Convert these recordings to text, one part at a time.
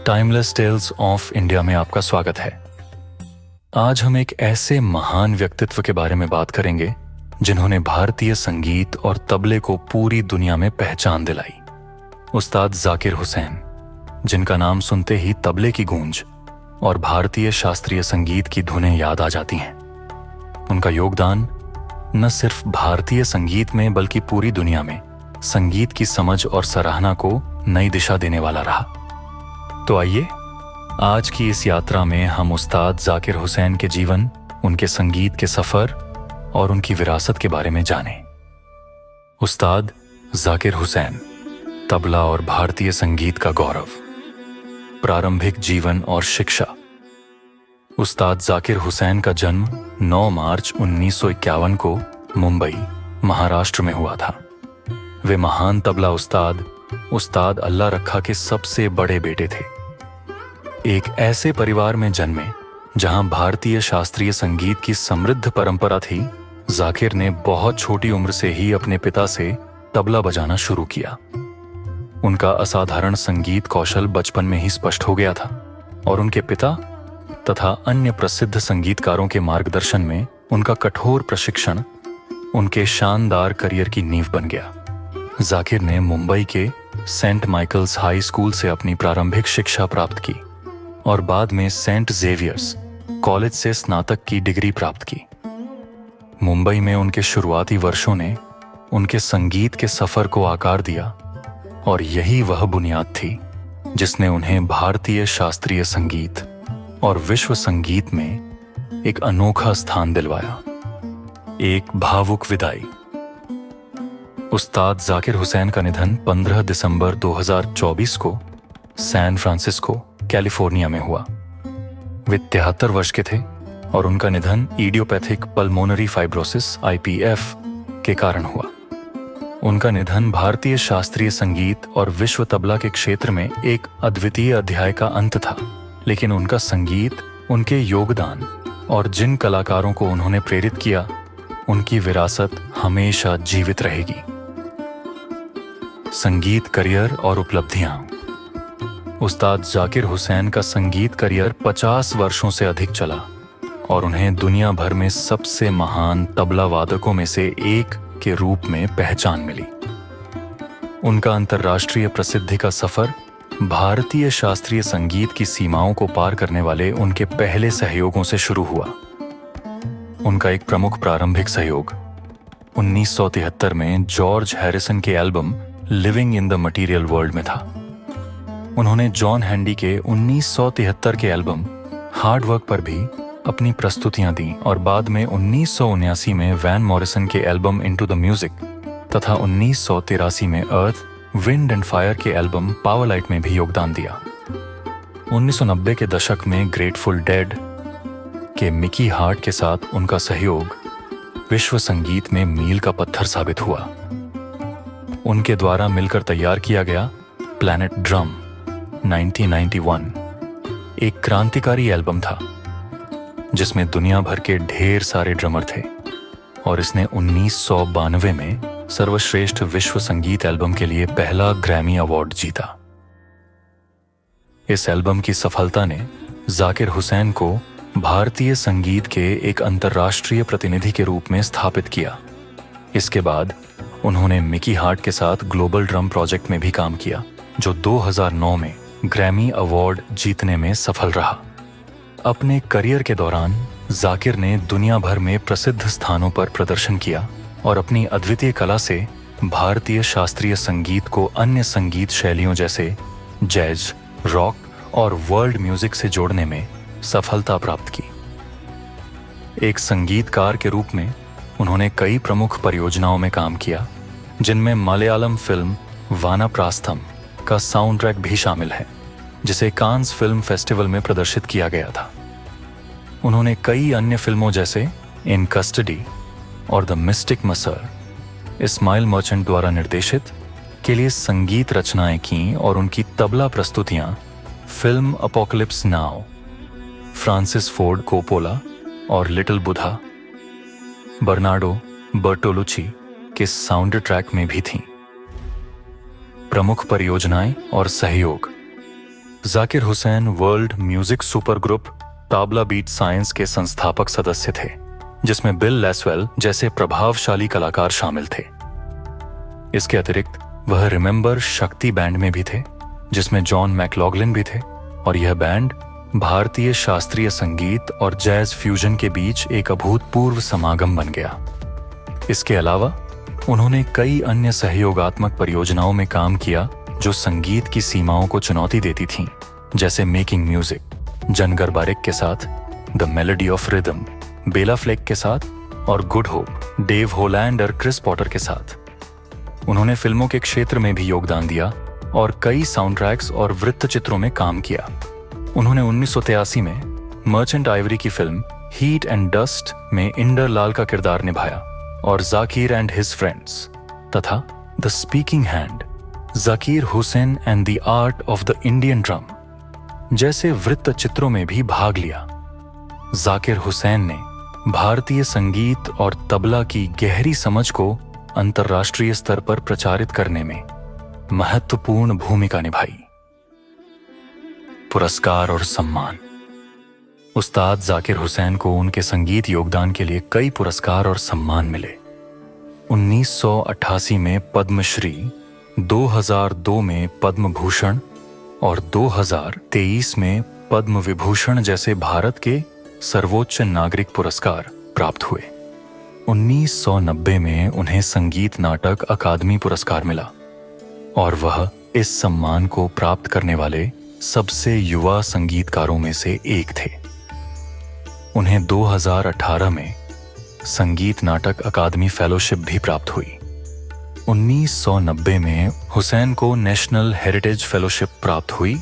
Timeless tales of India में आपका स्वागत है। आज हम एक ऐसे महान व्यक्तित्व के बारे में बात करेंगे जिन्होंने भारतीय संगीत और तबले को पूरी दुनिया में पहचान दिलाई। उस्ताद जाकिर हुसैन, जिनका नाम सुनते ही तबले की गूंज और भारतीय शास्त्रीय संगीत की धुनें याद आ जाती हैं। उनका योगदान न सिर्फ भारतीय संगीत में बल्कि पूरी दुनिया में संगीत की समझ और सराहना को नई दिशा देने वाला रहा। तो आइए आज की इस यात्रा में हम उस्ताद जाकिर हुसैन के जीवन, उनके संगीत के सफर और उनकी विरासत के बारे में जानें। उस्ताद जाकिर हुसैन, तबला और भारतीय संगीत का गौरव। प्रारंभिक जीवन और शिक्षा। उस्ताद जाकिर हुसैन का जन्म 9 मार्च 1951 को मुंबई, महाराष्ट्र में हुआ था। वे महान तबला उस्ताद अल्लाह रखा के सबसे बड़े बेटे थे। एक ऐसे परिवार में जन्मे जहां भारतीय शास्त्रीय संगीत की समृद्ध परंपरा थी। जाकिर ने बहुत छोटी उम्र से ही अपने पिता से तबला बजाना शुरू किया। उनका असाधारण संगीत कौशल बचपन में ही स्पष्ट हो गया था और उनके पिता तथा अन्य प्रसिद्ध संगीतकारों के मार्गदर्शन में उनका कठोर प्रशिक्षण उनके शानदार करियर की नींव बन गया। जाकिर ने मुंबई के सेंट माइकल्स हाई स्कूल से अपनी प्रारंभिक शिक्षा प्राप्त की और बाद में सेंट जेवियर्स कॉलेज से स्नातक की डिग्री प्राप्त की। मुंबई में उनके शुरुआती वर्षों ने उनके संगीत के सफर को आकार दिया और यही वह बुनियाद थी जिसने उन्हें भारतीय शास्त्रीय संगीत और विश्व संगीत में एक अनोखा स्थान दिलवाया। एक भावुक विदाई। उस्ताद जाकिर हुसैन का निधन 15 दिसंबर 2024 को सैन फ्रांसिस्को, कैलिफोर्निया में हुआ। वे 73 वर्ष के थे और उनका निधन इडियोपैथिक पल्मोनरी फाइब्रोसिस (IPF) के कारण हुआ। उनका निधन भारतीय शास्त्रीय संगीत और विश्व तबला के क्षेत्र में एक अद्वितीय अध्याय का अंत था, लेकिन उनका संगीत, उनके योगदान और जिन कलाकारों को उन्होंने प्रेरित किया, उनकी विरासत हमेशा जीवित रहेगी। संगीत करियर और उपलब्धियां। उस्ताद जाकिर हुसैन का संगीत करियर 50 वर्षों से अधिक चला और उन्हें दुनिया भर में सबसे महान तबला वादकों में से एक के रूप में पहचान मिली। उनका अंतर्राष्ट्रीय प्रसिद्धि का सफर भारतीय शास्त्रीय संगीत की सीमाओं को पार करने वाले उनके पहले सहयोगों से शुरू हुआ। उनका एक प्रमुख प्रारंभिक सहयोग 1973 में जॉर्ज हैरिसन के album living in the material world में था। उन्होंने जॉन हैंडी के 1973 के एल्बम हार्ड वर्क पर भी अपनी प्रस्तुतियां दी और बाद में 1979 में वैन मॉरिसन के एल्बम इनटू द म्यूजिक तथा 1983 में अर्थ, विंड एंड फायर के एल्बम पावर लाइट में भी योगदान दिया। 1990 के दशक में ग्रेटफुल डेड के मिकी हार्ट के साथ उनका सहयोग विश्व संगीत में मील का पत्थर साबित हुआ। उनके द्वारा मिलकर तैयार किया गया प्लैनेट ड्रम 1991 एक क्रांतिकारी एल्बम था जिसमें दुनिया भर के ढेर सारे ड्रमर थे और इसने 1992 में सर्वश्रेष्ठ विश्व संगीत एल्बम के लिए पहला ग्रैमी अवार्ड जीता। इस एल्बम की सफलता ने जाकिर हुसैन को भारतीय संगीत के एक अंतर्राष्ट्रीय प्रतिनिधि के रूप में स्थापित किया। इसके बाद उन्होंने मिकी हार्ट के साथ ग्लोबल ड्रम प्रोजेक्ट में भी काम किया, जो 2009 में ग्रैमी अवार्ड जीतने में सफल रहा। अपने करियर के दौरान जाकिर ने दुनिया भर में प्रसिद्ध स्थानों पर प्रदर्शन किया और अपनी अद्वितीय कला से भारतीय शास्त्रीय संगीत को अन्य संगीत शैलियों जैसे जैज, रॉक और वर्ल्ड म्यूजिक से जोड़ने में सफलता प्राप्त की। एक संगीतकार के रूप में उन्होंने कई प्रमुख परियोजनाओं में काम किया, जिनमें मलयालम फिल्म वानाप्रास्थम का साउंड ट्रैक भी शामिल है, जिसे कांस फिल्म फेस्टिवल में प्रदर्शित किया गया था। उन्होंने कई अन्य फिल्मों जैसे इन कस्टडी और द मिस्टिक मसर, इस्माइल मर्चेंट द्वारा निर्देशित के लिए संगीत रचनाएं की और उनकी तबला प्रस्तुतियां film apocalypse now, Francis Ford Coppola और लिटिल बुधा, बर्नार्डो बर्टोलुची के साउंड ट्रैक में भी थीं। प्रमुख परियोजनाएं और सहयोग। Zakir Hussain world music super group Tabla Beat Science के संस्थापक सदस्य थे, जिसमें बिल लेसवेल जैसे प्रभावशाली कलाकार शामिल थे। इसके अतिरिक्त वह रिमेंबर शक्ति बैंड में भी थे, जिसमें जॉन मैकलॉगलिन भी थे, और यह बैंड भारतीय शास्त्रीय संगीत और जैज फ्यूजन के बीच एक अभूतपूर्व समागम बन गया। इसके अलावा उन्होंने कई अन्य सहयोगात्मक परियोजनाओं में काम किया जो संगीत की सीमाओं को चुनौती देती थीं, जैसे मेकिंग म्यूजिक जन गरबारिक के साथ, the melody of rhythm Bela Fleck के साथ, और गुड होप डेव होलैंड और क्रिस पॉटर के साथ। उन्होंने फिल्मों के क्षेत्र में भी योगदान दिया और कई साउंड ट्रैक्स और वृत्तचित्रों में काम किया। उन्होंने 1983 में मर्चेंट आइवरी की फिल्म हीट एंड डस्ट में इंदर लाल का किरदार निभाया, और जाकिर एंड हिज फ्रेंड्स तथा the speaking hand, Zakir Hussain and the art of the Indian drum जैसे वृत्तचित्रों में भी भाग लिया। जाकिर हुसैन ने भारतीय संगीत और तबला की गहरी समझ को अंतर्राष्ट्रीय स्तर पर प्रचारित करने में महत्वपूर्ण भूमिका निभाई। पुरस्कार और सम्मान। उस्ताद जाकिर हुसैन को उनके संगीत योगदान के लिए कई पुरस्कार और सम्मान मिले। 1988 में पद्मश्री, 2002 में पद्म भूषण और 2023 में पद्म विभूषण जैसे भारत के सर्वोच्च नागरिक पुरस्कार प्राप्त हुए। 1990 में उन्हें संगीत नाटक अकादमी पुरस्कार मिला, और वह इस सम्मान को प्राप्त करने वाले सबसे युवा संगीतकारों में से एक थे। उन्हें 2018 में संगीत नाटक अकादमी फेलोशिप भी प्राप्त हुई। 1990 में हुसैन को नेशनल हेरिटेज फेलोशिप प्राप्त हुई,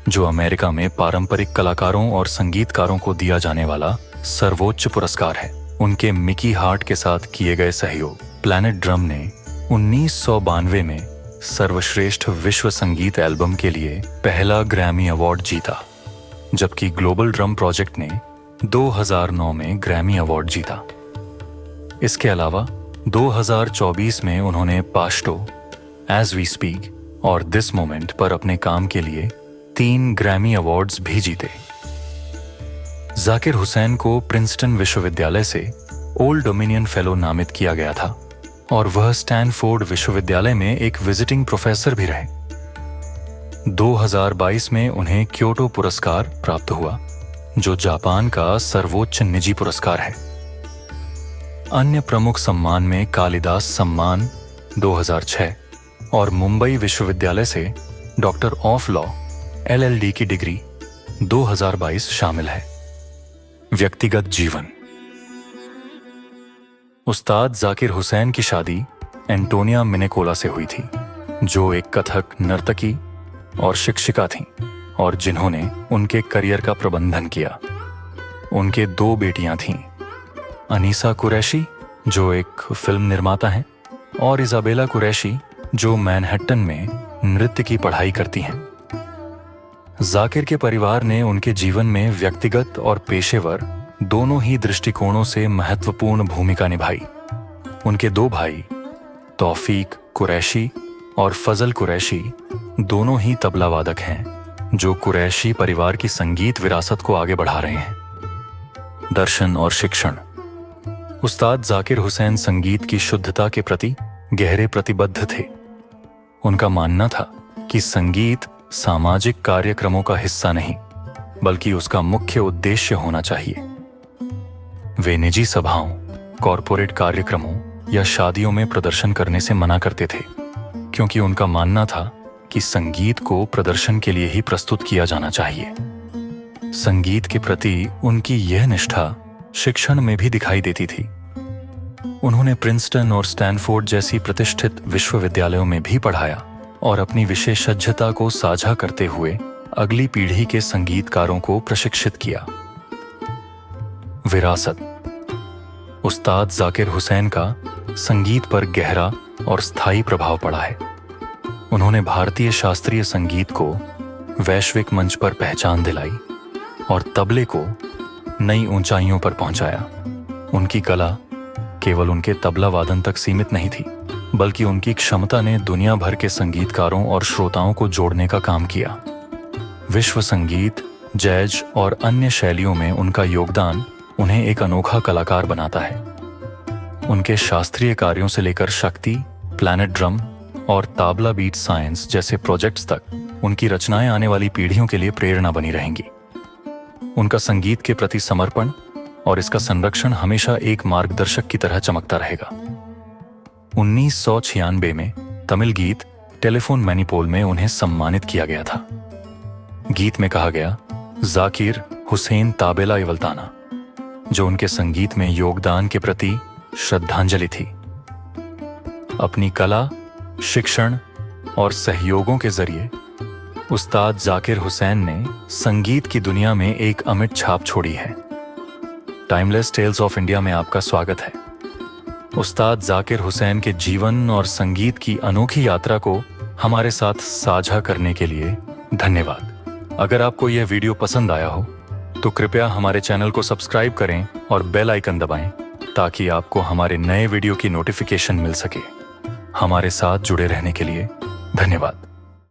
जो अमेरिका में पारंपरिक कलाकारों और संगीतकारों को दिया जाने वाला सर्वोच्च पुरस्कार है। उनके मिकी हार्ट के साथ किए गए सहयोग प्लैनेट ड्रम ने 1992 में सर्वश्रेष्ठ विश्व संगीत एल्बम के लिए पहला ग्रैमी अवार्ड जीता, जबकि ग्लोबल ड्रम प्रोजेक्ट ने 2009 में ग्रैमी अवार्ड जीता। इसके अलावा 2024 में उन्होंने पाश्तो, एज वी स्पीक और दिस मोमेंट पर अपने काम के लिए 3 ग्रैमी अवार्ड्स भी जीते। जाकिर हुसैन को प्रिंसटन विश्वविद्यालय से ओल्ड डोमिनियन फेलो नामित किया गया था, और वह स्टैनफोर्ड विश्वविद्यालय में एक विजिटिंग प्रोफेसर भी रहे। 2022 में उन्हें क्योटो पुरस्कार प्राप्त हुआ, जो जापान का सर्वोच्च निजी पुरस्कार है। अन्य प्रमुख सम्मान में कालिदास सम्मान 2006 और मुंबई विश्वविद्यालय से डॉक्टर ऑफ लॉ LLD की डिग्री 2022 शामिल है। व्यक्तिगत जीवन। उस्ताद जाकिर हुसैन की शादी एंटोनिया मिनेकोला से हुई थी, जो एक कथक नर्तकी और शिक्षिका थीं, और जिन्होंने उनके करियर का प्रबंधन किया। उनके 2 बेटियां थीं, अनीसा कुरैशी जो एक फिल्म निर्माता हैं, और इजाबेला कुरैशी जो मैनहट्टन में नृत्य की पढ़ाई करती हैं। जाकिर के परिवार ने उनके जीवन में व्यक्तिगत और पेशेवर दोनों ही दृष्टिकोणों से महत्वपूर्ण भूमिका निभाई। उनके 2 भाई तौफीक कुरैशी और फजल कुरैशी दोनों ही तबला वादक हैं, जो कुरैशी परिवार की संगीत विरासत को आगे बढ़ा रहे हैं। दर्शन और शिक्षण। उस्ताद जाकिर हुसैन संगीत की शुद्धता के प्रति गहरे प्रतिबद्ध थे। उनका मानना था कि संगीत सामाजिक कार्यक्रमों का हिस्सा नहीं, बल्कि उसका मुख्य उद्देश्य होना चाहिए। वे निजी सभाओं, कॉरपोरेट कार्यक्रमों या शादियों में प्रदर्शन करने से मना करते थे, क्योंकि उनका मानना था कि संगीत को प्रदर्शन के लिए ही प्रस्तुत किया जाना चाहिए। संगीत के प्रति उनकी यह निष्ठा शिक्षण में भी दिखाई देती थी। उन्होंने प्रिंसटन और स्टैनफोर्ड जैसी प्रतिष्ठित विश्वविद्यालयों में भी पढ़ाया, और अपनी विशेषज्ञता को साझा करते हुए अगली पीढ़ी के संगीतकारों को प्रशिक्षित किया। विरासत। उस्ताद जाकिर हुसैन का संगीत पर गहरा और स्थायी प्रभाव पड़ा है। उन्होंने भारतीय शास्त्रीय संगीत को वैश्विक मंच पर पहचान दिलाई और तबले को नई ऊंचाइयों पर पहुंचाया। उनकी कला केवल उनके तबला वादन तक सीमित नहीं थी, बल्कि उनकी क्षमता ने दुनिया भर के संगीतकारों और श्रोताओं को जोड़ने का काम किया। विश्व संगीत, जैज और अन्य शैलियों में उनका योगदान उन्हें एक अनोखा कलाकार बनाता है। उनके शास्त्रीय कार्यों से लेकर शक्ति, प्लैनेट ड्रम और ताबला बीट साइंस जैसे प्रोजेक्ट्स तक उनकी रचनाएं आने वाली पीढ़ियों के लिए प्रेरणा बनी रहेंगी। उनका संगीत के प्रति समर्पण और इसका संरक्षण हमेशा एक मार्गदर्शक की तरह चमकता रहेगा। 1996 में तमिल गीत टेलीफोन मैनीपोल में उन्हें सम्मानित किया गया था। गीत में कहा गया जाकिर हुसैन ताबेला इवलताना, जो उनके संगीत में योगदान के प्रति श्रद्धांजलि थी। अपनी कला, शिक्षण और सहयोगों के जरिए उस्ताद जाकिर हुसैन ने संगीत की दुनिया में एक अमिट छाप छोड़ी है। टाइमलेस टेल्स ऑफ इंडिया में आपका स्वागत है। उस्ताद जाकिर हुसैन के जीवन और संगीत की अनोखी यात्रा को हमारे साथ साझा करने के लिए धन्यवाद। अगर आपको यह वीडियो पसंद आया हो तो कृपया हमारे चैनल को सब्सक्राइब करें और बेल आइकन दबाएं ताकि आपको हमारे नए वीडियो की नोटिफिकेशन मिल सके। हमारे साथ जुड़े रहने के लिए धन्यवाद।